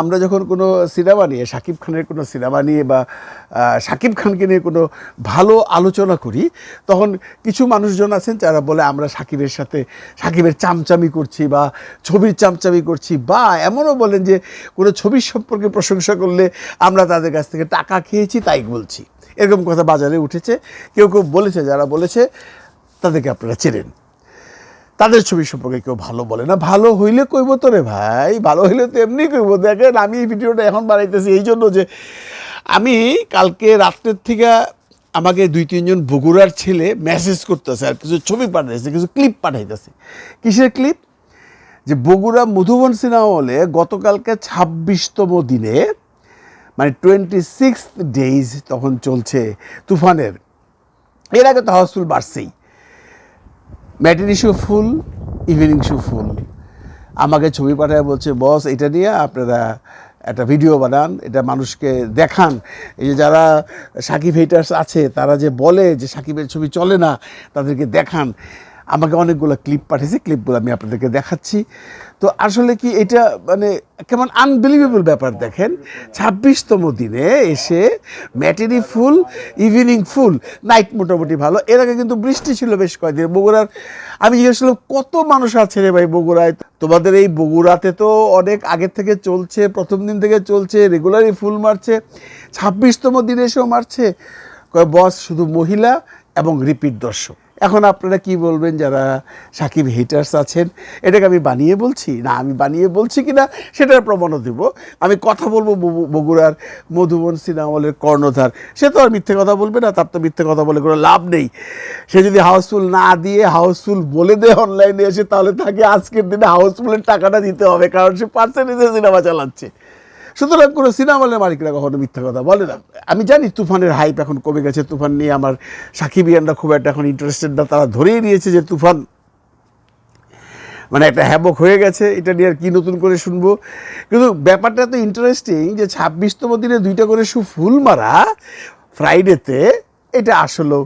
আমরা যখন কোনো সিনেমা নিয়ে শাকিব খানের কোনো সিনেমা নিয়ে বা শাকিব খানকে নিয়ে কোনো ভালো আলোচনা করি, তখন কিছু মানুষজন আছেন যারা বলে আমরা শাকিবের সাথে শাকিবের চামচামি করছি বা ছবির চামচামি করছি, বা এমনও বলেন যে কোনো ছবির সম্পর্কে প্রশংসা করলে আমরা তাদের কাছ থেকে টাকা খেয়েছি তাই বলছি। এরকম কথা বাজারে উঠেছে, কেউ কেউ বলেছে, যারা বলেছে তাদেরকে আপনারা চেনেন। তাদের ছবি সম্পর্কে কেউ ভালো বলে না, ভালো হইলে কইব তো রে ভাই, ভালো হইলে তো এমনি কইব। দেখেন আমি এই ভিডিওটা এখন বানাইতেছি এই জন্য যে আমি কালকে রাত্রের থেকে আমাকে 2-3 জন বগুড়ার ছেলে মেসেজ করতেছে আর কিছু ছবি পাঠাইতেছে, কিছু ক্লিপ পাঠাইতেছে। কিসের ক্লিপ? যে বগুড়া মধুবন সিনেমা হলে গতকালকে 26তম দিনে, মানে 26th ডেজ তখন চলছে তুফানের। এর আগে তো হাউসফুল বাড়ছেই, ম্যাটিনি শো ফুল, ইভিনিং শো ফুল। আমাকে ছবি পাঠায় বলছে, বস এটা নিয়ে আপনারা একটা ভিডিও বানান, এটা মানুষকে দেখান। এই যে যারা সাকিব হেটার্স আছে তারা যে বলে যে সাকিবের ছবি চলে না, তাদেরকে দেখান। আমাকে অনেকগুলো ক্লিপ পাঠিয়েছে, ক্লিপগুলো আমি আপনাদেরকে দেখাচ্ছি। তো আসলে কি এটা মানে কেমন আনবিলিভেবল ব্যাপার দেখেন, 26তম দিনে এসে ম্যাটিনি ফুল, ইভিনিং ফুল, নাইট মোটামুটি ভালো। এর আগে কিন্তু বৃষ্টি ছিল বেশ কয়েকদিন বগুড়ার। আমি জিজ্ঞেস করলাম কত মানুষ আছে রে ভাই বগুড়ায়? তোমাদের এই বগুড়াতে তো অনেক আগের থেকে চলছে, প্রথম দিন থেকে চলছে, রেগুলারই ফুল মারছে, 26তম দিনে এসেও মারছে। কয় বস শুধু মহিলা এবং রিপিট দর্শক। এখন আপনারা কি বলবেন যারা সাকিব হেটার্স আছেন? এটাকে আমি বানিয়ে বলছি না, আমি বানিয়ে বলছি কিনা সেটার প্রমাণও দেব। আমি কথা বলবো বগুড়ার মধুবন সিনেমা হলের কর্ণধার, সে তো আর মিথ্যে কথা বলবে না, তার তো মিথ্যে কথা বলে কোনো লাভ নেই। সে যদি হাউসফুল না দিয়ে হাউসফুল বলে দেয় অনলাইনে এসে, তাহলে তাকে আজকের দিনে হাউসফুলের টাকাটা দিতে হবে, কারণ সে পার্সেন্টেজে সিনেমা চালাচ্ছে। সুতরাং কোনো সিনেমা হলের মালিকরা কখনো মিথ্যা কথা বলে না। আমি জানি তুফানের হাইপ এখন কমে গেছে, তুফান নিয়ে আমার সাকিবিয়ানরা খুব একটা এখন ইন্টারেস্টেড না, তারা ধরেই নিয়েছে যে তুফান মানে একটা হ্যাবক হয়ে গেছে, এটা নিয়ে আর কি নতুন করে শুনবো। কিন্তু ব্যাপারটা তো ইন্টারেস্টিং যে 26তম দিনে 2টা করে ফুল মারা ফ্রাইডেতে, এটা আসলেও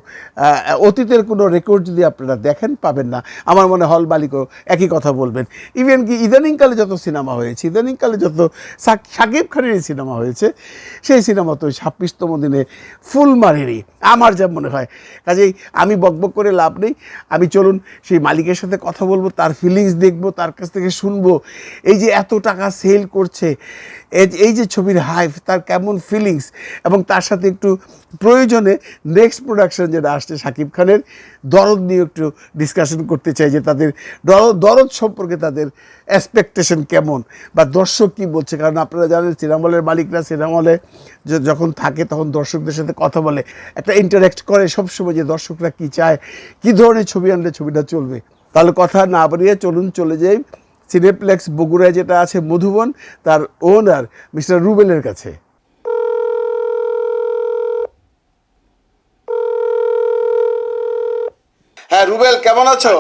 অতীতের কোনো রেকর্ড যদি আপনারা দেখেন পাবেন না। আমার মনে হল মালিকও একই কথা বলবেন। ইভেন কি ইদানিংকালে যত সিনেমা হয়েছে, ইদানিংকালে যত সাকিব খানেরই সিনেমা হয়েছে, সেই সিনেমা তো 26তম দিনে ফুল মারেনি আমার যা মনে হয়। কাজেই আমি বকবক করে লাভ নেই, আমি চলুন সেই মালিকের সাথে কথা বলবো, তার ফিলিংস দেখবো, তার কাছ থেকে শুনবো এই যে এত টাকা সেল করছে, এই যে ছবির হাইপ, তার কেমন ফিলিংস, এবং তার সাথে একটু প্রয়োজনে নেক্সট প্রোডাকশন যেটা আসছে সাকিব খানের দরদ নিয়ে একটু ডিসকাশন করতে চাই, যে তাদের দরদ সম্পর্কে তাদের এক্সপেকটেশন কেমন, বা দর্শক কী বলছে। কারণ আপনারা জানেন সিনেমা হলের মালিকরা সিনেমা হলে যখন থাকে তখন দর্শকদের সাথে কথা বলে, একটা ইন্টারেক্ট করে সবসময়, যে দর্শকরা কী চায়, কী ধরনের ছবি আনলে ছবিটা চলবে। তাহলে কথা না বাড়িয়ে চলুন চলে যাই সিনেপ্লেক্স বগুড়ায় যেটা আছে মধুবন, তার ওনার মিস্টার রুবেলের কাছে। হ্যাঁ রুবেল, কেমন আছো?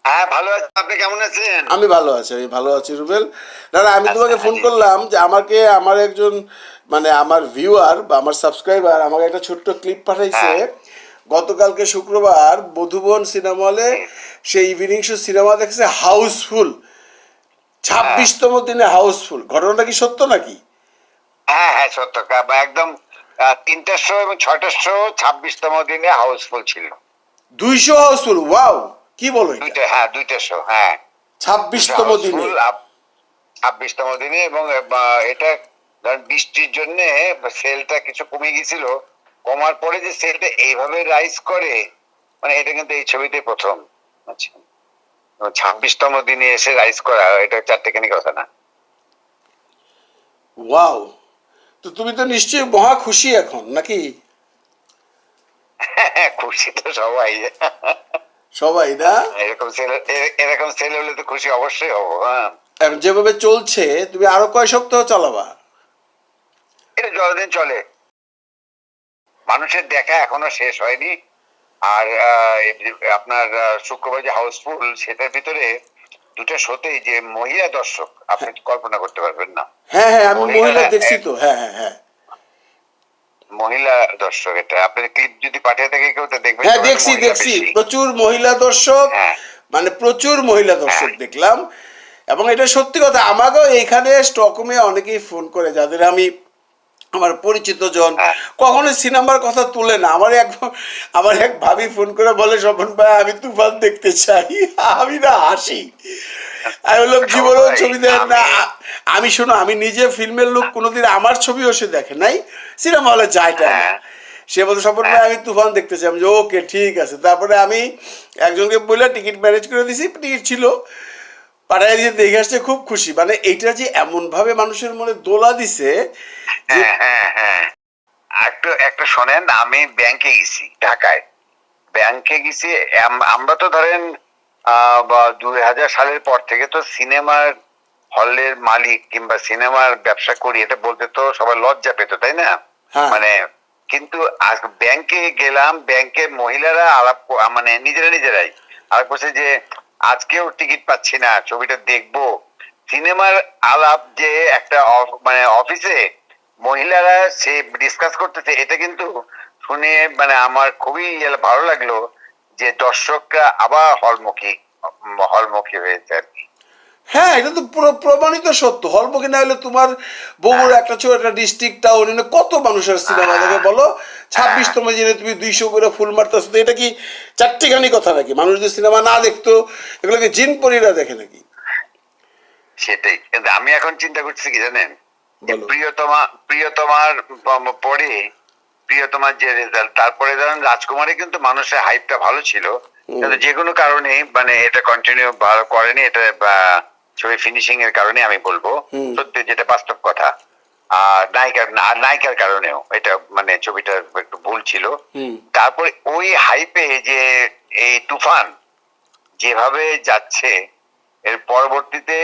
হ্যাঁ ভালো আছি, আপনি কেমন আছেন? আমি ভালো আছি, আমি ভালো আছি রুবেল। না না, আমি তোমাকে ফোন করলাম যে আমাকে আমার একজন মানে আমার ভিউয়ার বা আমার সাবস্ক্রাইবার আমাকে একটা ছোট্ট ক্লিপ পাঠাইছে। গতকালকে শুক্রবার মধুবন সিনেমা হলে সেই ইভিনিং শো সিনেমা দেখছে হাউসফুল, 26তম দিনে হাউসফুল। ঘটনাটা কি সত্য নাকি? হ্যাঁ হ্যাঁ সত্য, একদম 3টার শো এবং 6টার শো 26তম দিনে হাউসফুল ছিল। 200 হাউসফুল, ওয়াও, কি বলো এটা? হ্যাঁ 2টা শো, হ্যাঁ 26তম দিনে, 26তম দিনে। এবং এটা ধরেন বৃষ্টির জন্য সেলটা কিছু কমে গেছিল, কমার পরে যে সেলটা এইভাবে রাইজ করে, মানে এটা কিন্তু এই ছবিতে প্রথম। আচ্ছা, 26তম দিনে এসে রাইজ করা, এটা চারটেখানি কথা না। ওয়াও। তো তুমি তো নিশ্চয়ই মহা খুশি এখন নাকি? খুশি তো সবাই, সবাই না? এরকম সেল হলে তো খুশি অবশ্যই হবো। হ্যাঁ, যেভাবে চলছে তুমি আরো কয় সপ্তাহ চালাবা? এটা যতদিন চলে, মানুষের দেখা এখনো শেষ হয়নি। আর আপনার শুক্রবার যে হাউসফুল, সেটার ভিতরে 2টা শোতেই যে মহিলা দর্শক, আপনি কল্পনা করতে পারবেন না। হ্যাঁ হ্যাঁ, আমি মহিলা দেখছি তো, হ্যাঁ হ্যাঁ হ্যাঁ, মহিলা দর্শক। এটা আপনি ক্লিপ যদি পাঠিয়ে থাকে কেউ, তো দেখবেন। হ্যাঁ দেখছি, প্রচুর মহিলা দর্শক, মানে প্রচুর মহিলা দর্শক দেখলাম। এবং এটা সত্যি কথা, আমাকেও এইখানে স্টকহোমে অনেকেই ফোন করে যাদের আমি আমার পরিচিত জন, হ্যাঁ। কখনো সিনেমার কথা তুলে না। আমার এক ভাবি ফোন করে বলে, স্বপন ভাই আমি তুফান দেখতে চাই। আমি না হাসি, আমি বললাম জীবনেও ভাই, ছবি দেখ না। আমি- আমি শোনো, আমি নিজে ফিল্মের লোক, কোনোদিন আমার ছবিও সে দেখে নাই, সিনেমা হলে যায়টা না। হ্যাঁ। সে বলতো স্বপন ভাই আমি তুফান দেখতে চাই। আমি ওকে ঠিক আছে। তারপরে আমি একজনকে বললে টিকিট ম্যানেজ করে দিছি, টিকিট ছিল, পাঠায় দিয়ে দেখে আসছে, খুব খুশি। মানে এইটা যে এমন ভাবে মানুষের মনে দোলা দিছে যে হ্যাঁ হ্যাঁ হ্যাঁ, একটু একটা শোনেন, আমি ব্যাংকে গেছি ঢাকায়, ব্যাংকে গেছি। আমরা তো ধরেন 2000 সালের পর থেকে তো সিনেমার হলের মালিক কিংবা সিনেমার ব্যবসা করি এটা বলতে তো সবাই লজ্জা পেত, তাই না? হ্যাঁ। মানে কিন্তু আজ ব্যাংকে গেলাম, ব্যাংকে মহিলারা মানে নিজেরাই আলাপ করছে যে আজকেও টিকিট পাচ্ছি না, ছবিটা দেখবো। সিনেমার আলাপ যে একটা মানে অফিসে মহিলারা সে ডিসকাস করতেছে, এটা কিন্তু শুনে মানে আমার খুবই ভালো লাগলো যে দর্শকরা আবার হলমুখী হয়েছে আর কি। হ্যাঁ, এটা তো পুরো প্রমাণিত সত্য। হলমুখী না হলে তোমার বগুড়া একটা ছোট একটা ডিস্ট্রিক্ট টাউন, কত মানুষের সিনেমা দেখে বলো? 26তম দিনে তুমি 200 করে ফুল মারতেছো, তো এটা কি চারটিখানি কথা নাকি? মানুষ যদি সিনেমা না দেখতো, এগুলোকে জিন পরীরা দেখে নাকি? সেটাই, কিন্তু আমি এখন চিন্তা করছি কি জানেন, যে বলো। পরে প্রিয়তমার যে রেজাল্ট, তারপরে ধরেন রাজকুমারে কিন্তু মানুষের হাইপটা ভালো ছিল, কিন্তু যে কোনো কারণে মানে এটা কন্টিনিউ ভালো করেনি, এটা ছবি ফিনিশিং এর কারণে আমি বলবো, সত্যি যেটা বাস্তব কথা। আর নায়িকার কারণেও এটা মানে ছবিটা একটু ভুল ছিল। তারপরে ওই হাইপে যে এই তুফান যেভাবে যাচ্ছে, এর পরবর্তীতে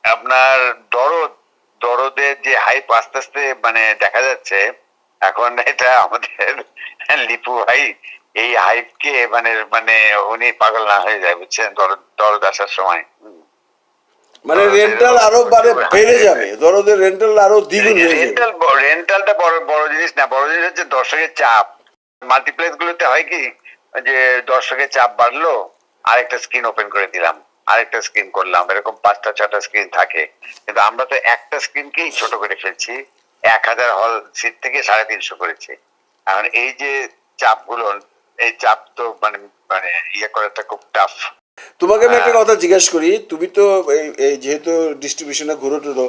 আপনার দরদের যে হাইপ আস্তে আস্তে মানে দেখা যাচ্ছে এখন, এটা আমাদের লিপু ভাই এই হাইপকে মানে মানে উনি পাগল না হয়ে যায়, বুঝছেন? দরদ আসার সময় মানে রেন্টাল আরো বেড়ে যাবে, দরদের রেন্টাল আরো দ্বিগুণ হয়ে যাবে। রেন্টালটা বড় জিনিস না, বড় জিনিস হচ্ছে দর্শকের চাপ। মাল্টিপ্লেক্স গুলোতে হয় কি যে দর্শকের চাপ বাড়লো, আরেকটা স্ক্রিন ওপেন করে দিলাম, আরেকটা স্ক্রিন করলাম, এরকম 5টা 6টা স্ক্রিন থাকে। কিন্তু আমরা তো একটা স্ক্রিনকেই ছোট করে ফেলছি, 1000 হল সিট থেকে 350 করেছি। এখন এই যে চাপগুলো, এই চাপ তো মানে মানে ইয়ে করাটা খুব টাফ। তোমাকে আমি একটা কথা জিজ্ঞেস করি, তুমি তো এই যেহেতু ডিস্ট্রিবিউশনে ঘুরো টুরো,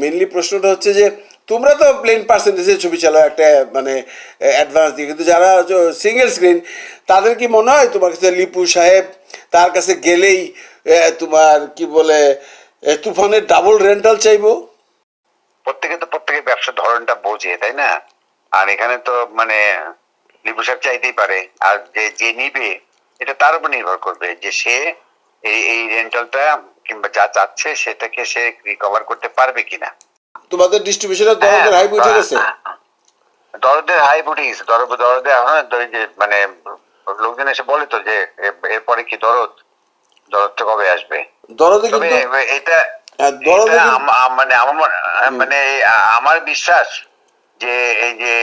মেনলি প্রশ্নটা হচ্ছে যে তোমরা তো প্লেন পার্সেন্টেজে ছবি চালাও একটা মানে অ্যাডভান্স দিয়ে, কিন্তু যারা সিঙ্গেল স্ক্রিন, তাদের কি মনে হয় তোমার কাছে লিপু সাহেব তার কাছে গেলেই তোমার কি বলে তুফানের ডাবল রেন্টাল চাইবো? প্রত্যেকের ব্যবসার ধরনটা বোঝে, তাই না? আর এখানে তো মানে লিপু সাহেব চাইতেই পারে, আর যে নিবে এটা তার উপর নির্ভর করবে যে সে এই রেন্টালটা কিংবা যা চাচ্ছে সেটাকে সে রিকভার করতে পারবে কিনা। তোমাদের ডিস্ট্রিবিউশনের দরদের হাইপ উঠে গেছে? দরদের হাইপ উঠে গেছে, দরদে এখন যে মানে লোকজন এসে বলে তো যে এরপরে কি দরদটা কবে আসবে। দরদে তবে কিন্তু এটা দরদে মানে মানে আমার বিশ্বাস যে এই যে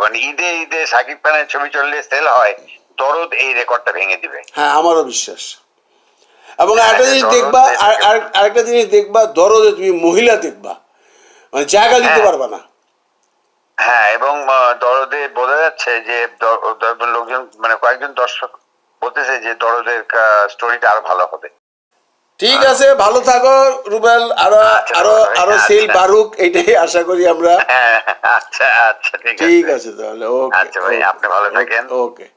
মানে ঈদে শাকিব খানের ছবি চললে সেল হয়, দরদ এই রেকর্ডটা ভেঙে দিবে। হ্যাঁ, আমারও বিশ্বাস। এবং হ্যাঁ, আরেকটা জিনিস দরদ দেখবা, আরেকটা জিনিস দেখবা, দরদে তুমি মহিলা দেখবা, মানে জায়গা দিতে হ্যাঁ। পারবা না। হ্যাঁ, এবং দরদে বোঝা যাচ্ছে যে লোকজন মানে কয়েকজন দর্শক বলতেছে যে দরদের স্টোরিটা আরো ভালো হবে। ঠিক আছে, ভালো থাকো রুবেল, আরো আচ্ছা, আরো ভাই, আরো আচ্ছা। সেল বাড়ুক, এটাই আশা করি আমরা। হ্যাঁ, আচ্ছা, ঠিক ঠিক আছে। আছে তাহলে, ওকে। আচ্ছা ভাই, আপনি ভালো থাকেন। ওকে।